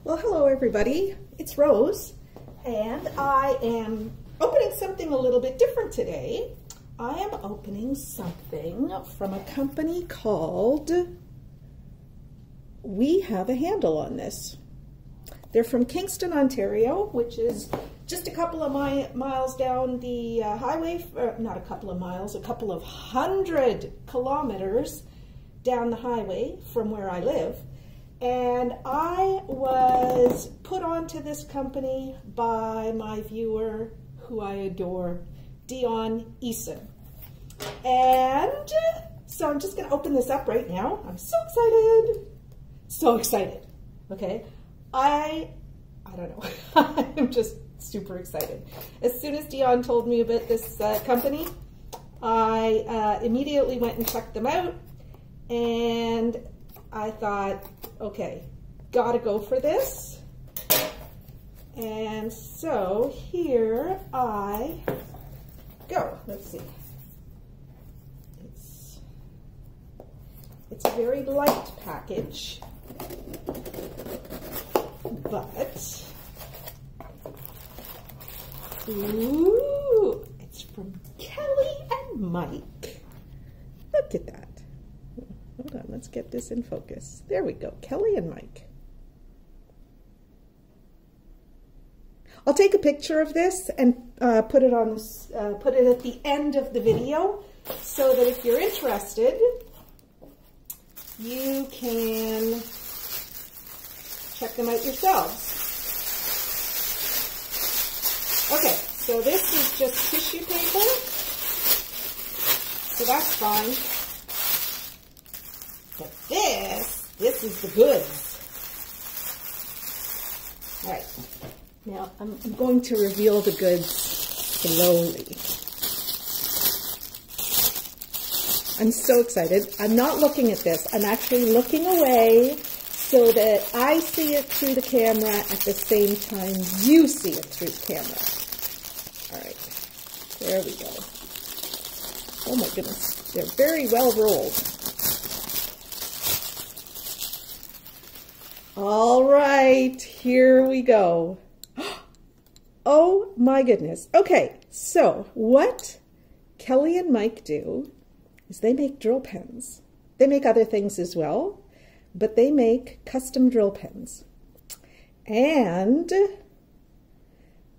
Well, hello everybody, it's Rose, and I am opening something a little bit different today. I am opening something from a company called We Have a Handle on This. They're from Kingston, Ontario, which is just a couple of miles down the highway, not a couple of miles, a couple of 100 kilometers down the highway from where I live. And I was put onto this company by my viewer, who I adore, Dion Eason. And so I'm just going to open this up right now. I'm so excited. So excited. Okay. I don't know. I'm just super excited. As soon as Dion told me about this company, I immediately went and checked them out. And I thought, okay, gotta go for this. And so here I go. Let's see. It's a very light package, but ooh, it's from Kelly and Mike. Look at that. Hold on, let's get this in focus. There we go, Kelly and Mike. I'll take a picture of this and put it on put it at the end of the video, so that if you're interested, you can check them out yourselves. Okay, so this is just tissue paper, so that's fine. But this is the goods. All right, now I'm going to reveal the goods slowly. I'm so excited. I'm not looking at this. I'm actually looking away so that I see it through the camera at the same time you see it through the camera. All right, there we go. Oh my goodness, they're very well rolled. All right, here we go. Oh my goodness. Okay, so what Kelly and Mike do is they make drill pens. They make other things as well, but they make custom drill pens. And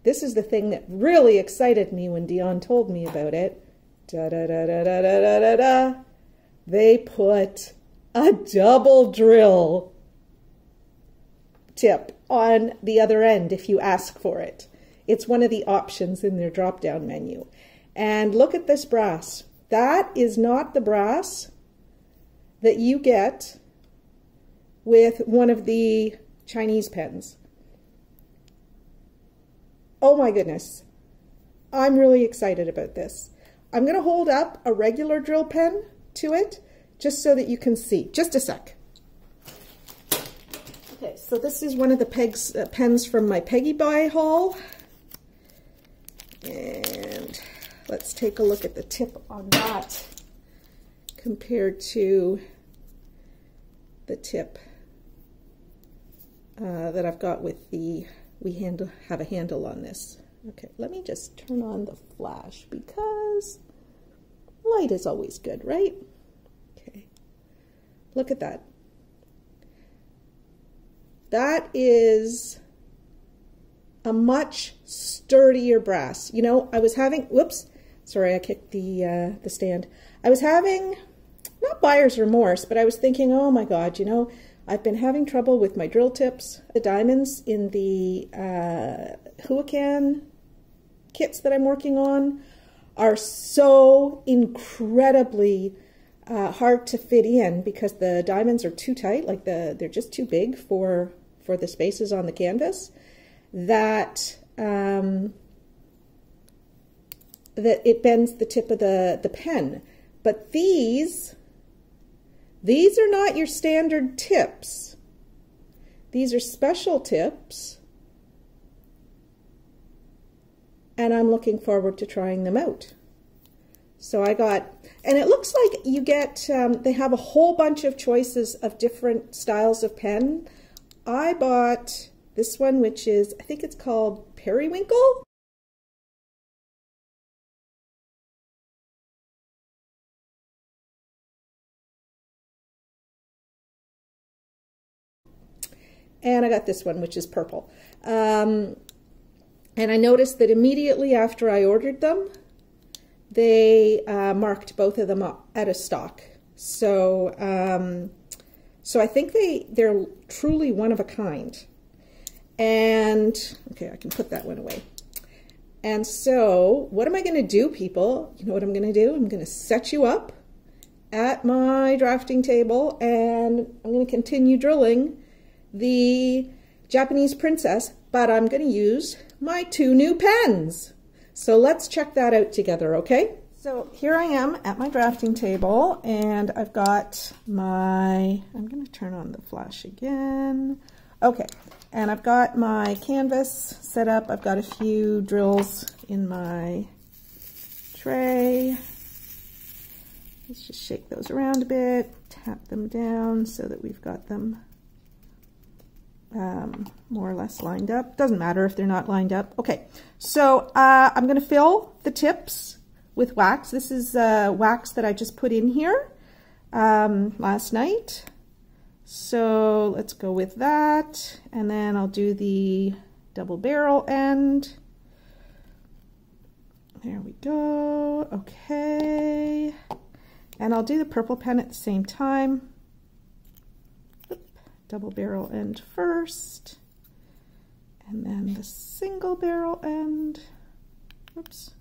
this is the thing that really excited me when Dion told me about it. Da-da-da-da-da-da-da-da. They put a double drill tip on the other end if you ask for it. It's one of the options in their drop-down menu. And look at this brass. That is not the brass that you get with one of the Chinese pens. Oh my goodness. I'm really excited about this. I'm going to hold up a regular drill pen to it just so that you can see. Just a sec. Okay, so this is one of the pens from my Peggy Buy haul. And let's take a look at the tip on that compared to the tip that I've got with the We Have a Handle on This. Okay, let me just turn on the flash because light is always good, right? Okay, look at that. That is a much sturdier brass. You know, I was having, whoops, sorry, I kicked the stand. I was having, not buyer's remorse, but I was thinking, oh my God, you know, I've been having trouble with my drill tips. The diamonds in the Huacan kits that I'm working on are so incredibly hard to fit in because the diamonds are too tight, like they're just too big for the spaces on the canvas, that that it bends the tip of the pen. But these are not your standard tips. These are special tips, and I'm looking forward to trying them out. So I got, and it looks like you get, they have a whole bunch of choices of different styles of pen. I bought this one, which is, I think it's called Periwinkle. And I got this one, which is purple. And I noticed that immediately after I ordered them, they marked both of them up out of stock. So, so I think they're truly one of a kind. And, okay, I can put that one away. And so, what am I going to do, people? You know what I'm going to do? I'm going to set you up at my drafting table, and I'm going to continue drilling the Japanese princess, but I'm going to use my 2 new pens. So let's check that out together, okay? So here I am at my drafting table, and I've got my, I'm going to turn on the flash again. Okay, and I've got my canvas set up. I've got a few drills in my tray. Let's just shake those around a bit, tap them down so that we've got them more or less lined up. Doesn't matter if they're not lined up. Okay, so I'm going to fill the tips with wax. This is wax that I just put in here last night. So let's go with that, and then I'll do the double barrel end. There we go. Okay, and I'll do the purple pen at the same time. Double barrel end first, and then the single barrel end. Oops.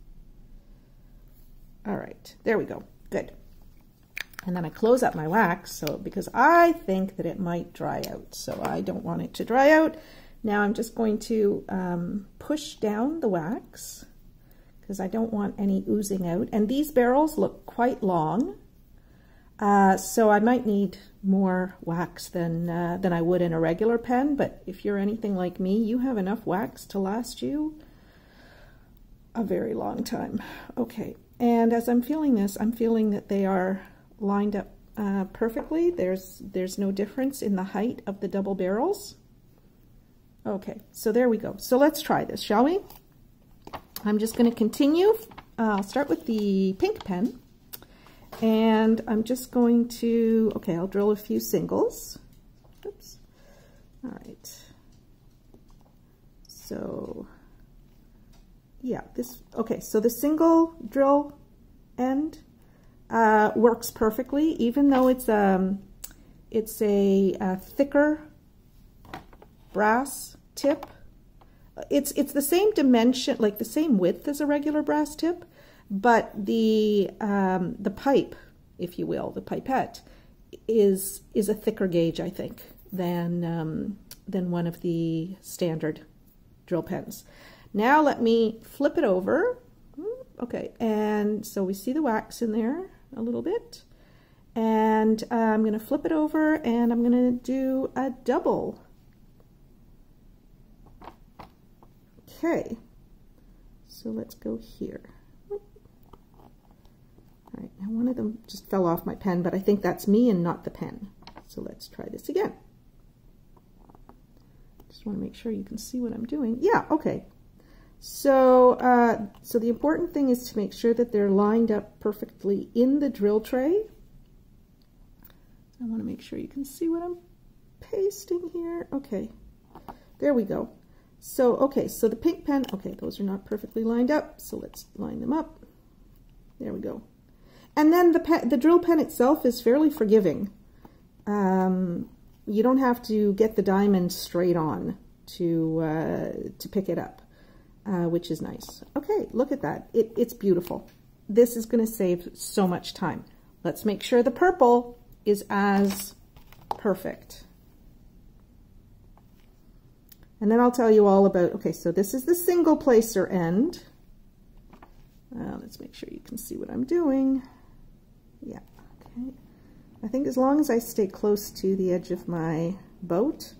All right, there we go. Good. And then I close up my wax, so because I think that it might dry out, so I don't want it to dry out. Now I'm just going to push down the wax because I don't want any oozing out. And these barrels look quite long. So I might need more wax than I would in a regular pen, but if you're anything like me, you have enough wax to last you a very long time. Okay, and as I'm feeling this, I'm feeling that they are lined up perfectly. There's no difference in the height of the double barrels. Okay, so there we go. So let's try this, shall we? I'm just going to continue. I'll start with the pink pen. And I'm just going to, okay, I'll drill a few singles. Oops. All right. So, yeah, this, okay, so the single drill end works perfectly, even though it's a thicker brass tip. It's the same dimension, like the same width as a regular brass tip, but the pipe, if you will, the pipette, is a thicker gauge, I think, than one of the standard drill pens. Now let me flip it over. Okay, and so we see the wax in there a little bit, and I'm going to flip it over, and I'm going to do a double. Okay, so let's go here. All right, now one of them just fell off my pen, but I think that's me and not the pen. So let's try this again. Just want to make sure you can see what I'm doing. Yeah, okay. So, so the important thing is to make sure that they're lined up perfectly in the drill tray. I want to make sure you can see what I'm pasting here. Okay, there we go. So, okay, so the pink pen, okay, those are not perfectly lined up, so let's line them up. There we go. And then the drill pen itself is fairly forgiving. You don't have to get the diamond straight on to pick it up, which is nice. Okay, look at that. It's beautiful. This is going to save so much time. Let's make sure the purple is as perfect. And then I'll tell you all about, okay, so this is the single placer end. Let's make sure you can see what I'm doing. Yeah, okay. I think as long as I stay close to the edge of my boat,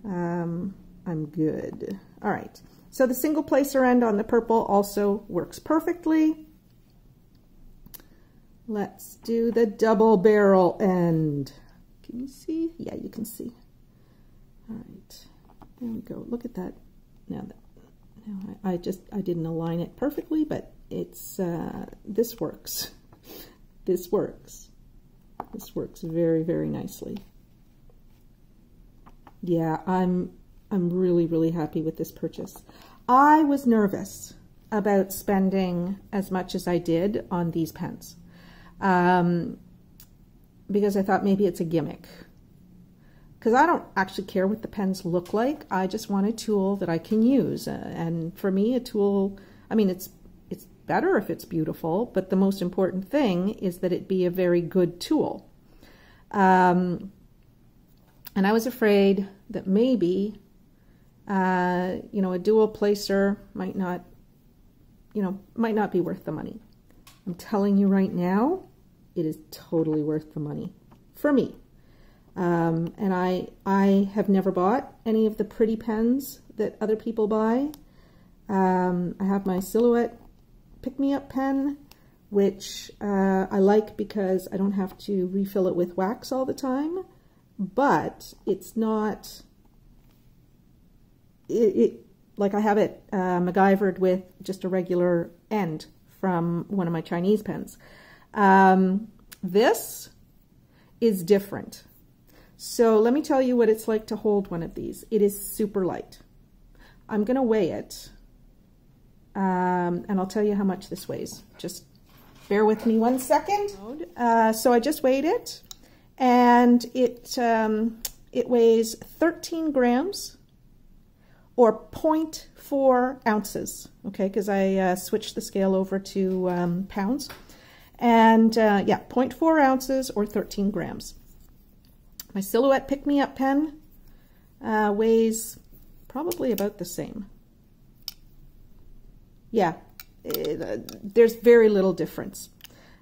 I'm good. All right, so the single placer end on the purple also works perfectly. Let's do the double barrel end. Can you see? Yeah, you can see. All right. There we go. Look at that. Now I didn't align it perfectly, but it's this works. This works. This works very, very nicely. Yeah, I'm really, really happy with this purchase. I was nervous about spending as much as I did on these pens because I thought maybe it's a gimmick. Because I don't actually care what the pens look like. I just want a tool that I can use. And for me, a tool, I mean, it's better if it's beautiful, but the most important thing is that it be a very good tool. And I was afraid that maybe, you know, a dual placer might not be worth the money. I'm telling you right now, it is totally worth the money for me. And I have never bought any of the pretty pens that other people buy. I have my Silhouette pick-me-up pen, which I like because I don't have to refill it with wax all the time, but it's not, like I have it MacGyvered with just a regular end from one of my Chinese pens. This is different. So let me tell you what it's like to hold one of these. It is super light. I'm going to weigh it, and I'll tell you how much this weighs. Just bear with me 1 second. So I just weighed it, and it weighs 13 grams or 0.4 ounces, okay, because I switched the scale over to pounds. And yeah, 0.4 ounces or 13 grams. My Silhouette pick-me-up pen weighs probably about the same. Yeah, there's very little difference.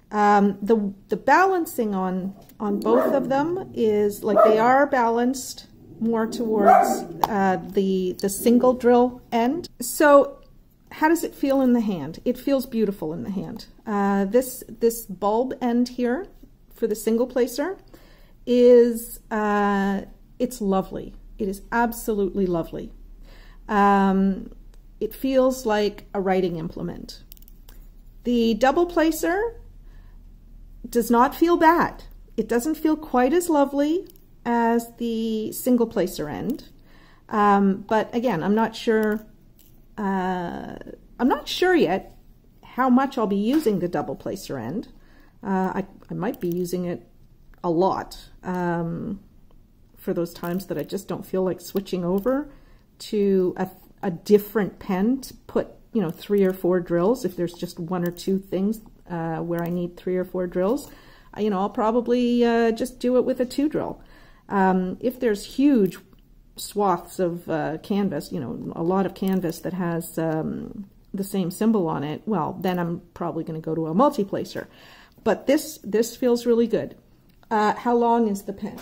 The balancing on both of them is like they are balanced more towards the single drill end. So how does it feel in the hand? It feels beautiful in the hand. This bulb end here for the single placer is it's lovely. It is absolutely lovely. It feels like a writing implement. The double placer does not feel bad. It doesn't feel quite as lovely as the single placer end. But again, I'm not sure yet how much I'll be using the double placer end. I might be using it a lot for those times that I just don't feel like switching over to a different pen to put, you know, 3 or 4 drills. If there's just 1 or 2 things where I need 3 or 4 drills, you know, I'll probably just do it with a 2 drill. If there's huge swaths of canvas, you know, a lot of canvas that has the same symbol on it, well, then I'm probably going to go to a multi-placer. But this feels really good. How long is the pen?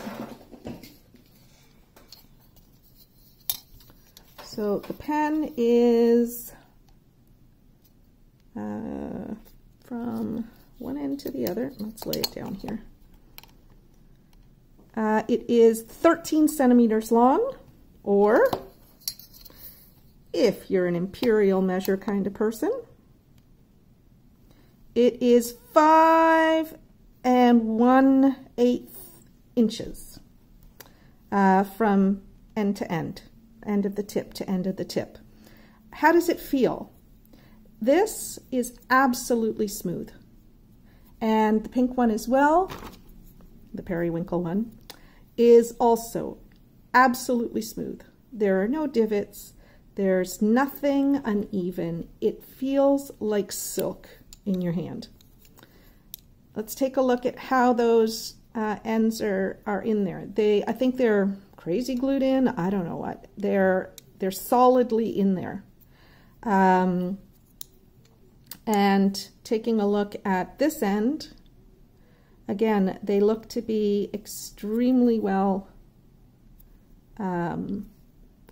So the pen is from one end to the other. Let's lay it down here. It is 13 centimeters long, or if you're an imperial measure kind of person, it is 5 1/8 inches from end to end of the tip to end of the tip. How does it feel? This is absolutely smooth. And the pink one as well, the periwinkle one, is also absolutely smooth. There are no divots. There's nothing uneven. It feels like silk in your hand. Let's take a look at how those ends are in there. I think they're crazy glued in. I don't know what. They're solidly in there. And taking a look at this end, again, they look to be extremely well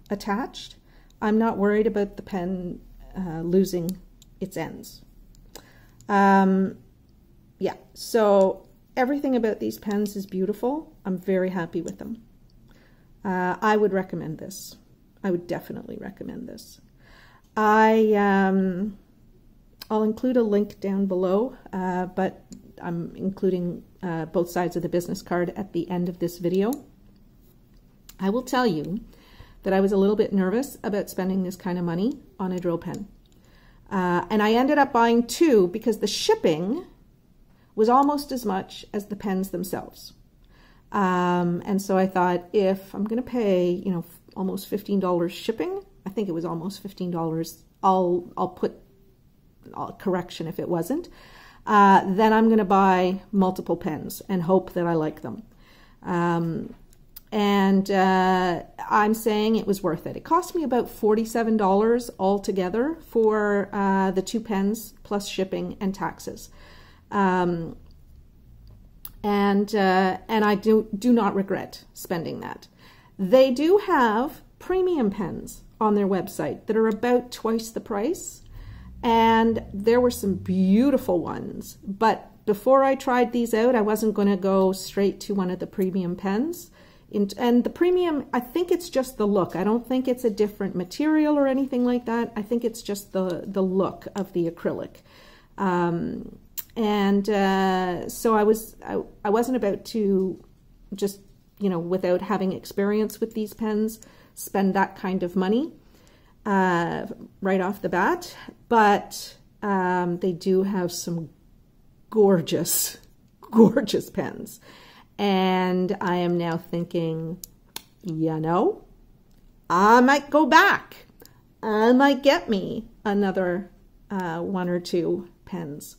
attached. I'm not worried about the pen losing its ends. Yeah, so everything about these pens is beautiful. I'm very happy with them. I would recommend this. I would definitely recommend this. I'll include a link down below, but I'm including both sides of the business card at the end of this video. I will tell you that I was a little bit nervous about spending this kind of money on a drill pen. And I ended up buying 2 because the shipping was almost as much as the pens themselves. And so I thought, if I'm going to pay, you know, almost $15 shipping, I think it was almost $15. I'll put correction if it wasn't. Then I'm going to buy multiple pens and hope that I like them. I'm saying it was worth it. It cost me about $47 altogether for the 2 pens plus shipping and taxes. And I do not regret spending that. They do have premium pens on their website that are about twice the price, and there were some beautiful ones. But before I tried these out, I wasn't going to go straight to one of the premium pens. And the premium, I think it's just the look. I don't think it's a different material or anything like that. I think it's just the look of the acrylic. So I wasn't about to just, you know, without having experience with these pens, spend that kind of money right off the bat. But they do have some gorgeous, gorgeous pens. And I am now thinking, you know, I might go back. I might get me another 1 or 2 pens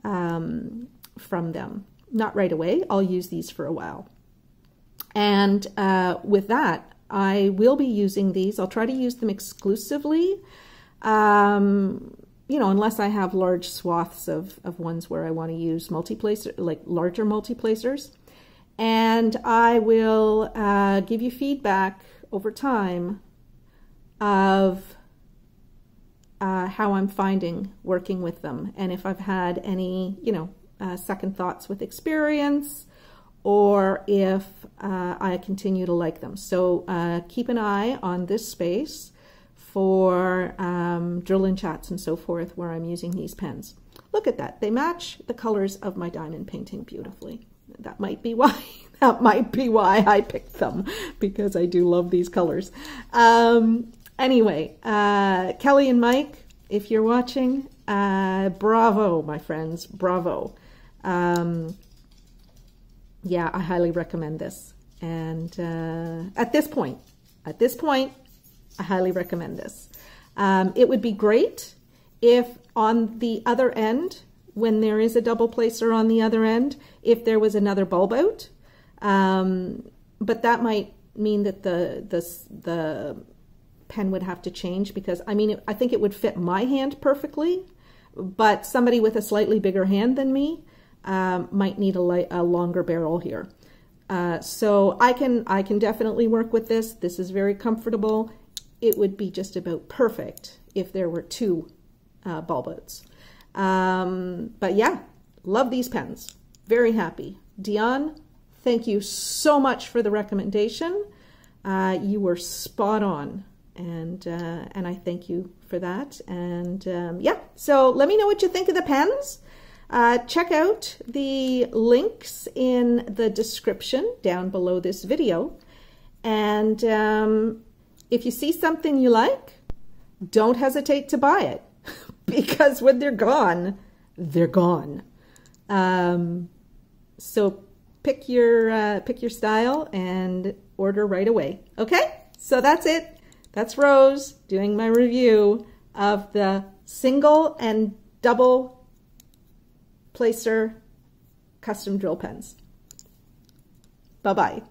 from them. Not right away. I'll use these for a while. And with that, I will be using these. I'll try to use them exclusively, you know, unless I have large swaths of ones where I want to use multi-placer, like larger multi-placers. And I will give you feedback over time of how I'm finding working with them, and if I've had any, you know, second thoughts with experience, or if I continue to like them. So keep an eye on this space for drill and chats and so forth where I'm using these pens. Look at that. They match the colors of my diamond painting beautifully. That might be why. That might be why I picked them, because I do love these colors. Anyway, Kelly and Mike, if you're watching, bravo, my friends, bravo. Yeah, I highly recommend this. And at this point, I highly recommend this. It would be great if on the other end, when there is a double placer on the other end, if there was another bulb out. But that might mean that the pen would have to change, because I mean, I think it would fit my hand perfectly, but somebody with a slightly bigger hand than me might need a longer barrel here. So I can definitely work with this. This is very comfortable. It would be just about perfect if there were 2 bulb outs. But yeah, love these pens. Very happy. Dion, thank you so much for the recommendation. You were spot on, and I thank you for that. And yeah, so let me know what you think of the pens. Check out the links in the description down below this video. And if you see something you like, don't hesitate to buy it, because when they're gone, they're gone. So pick your style and order right away. Okay, so that's it. That's Rose doing my review of the single and double placer custom drill pens. Bye-bye.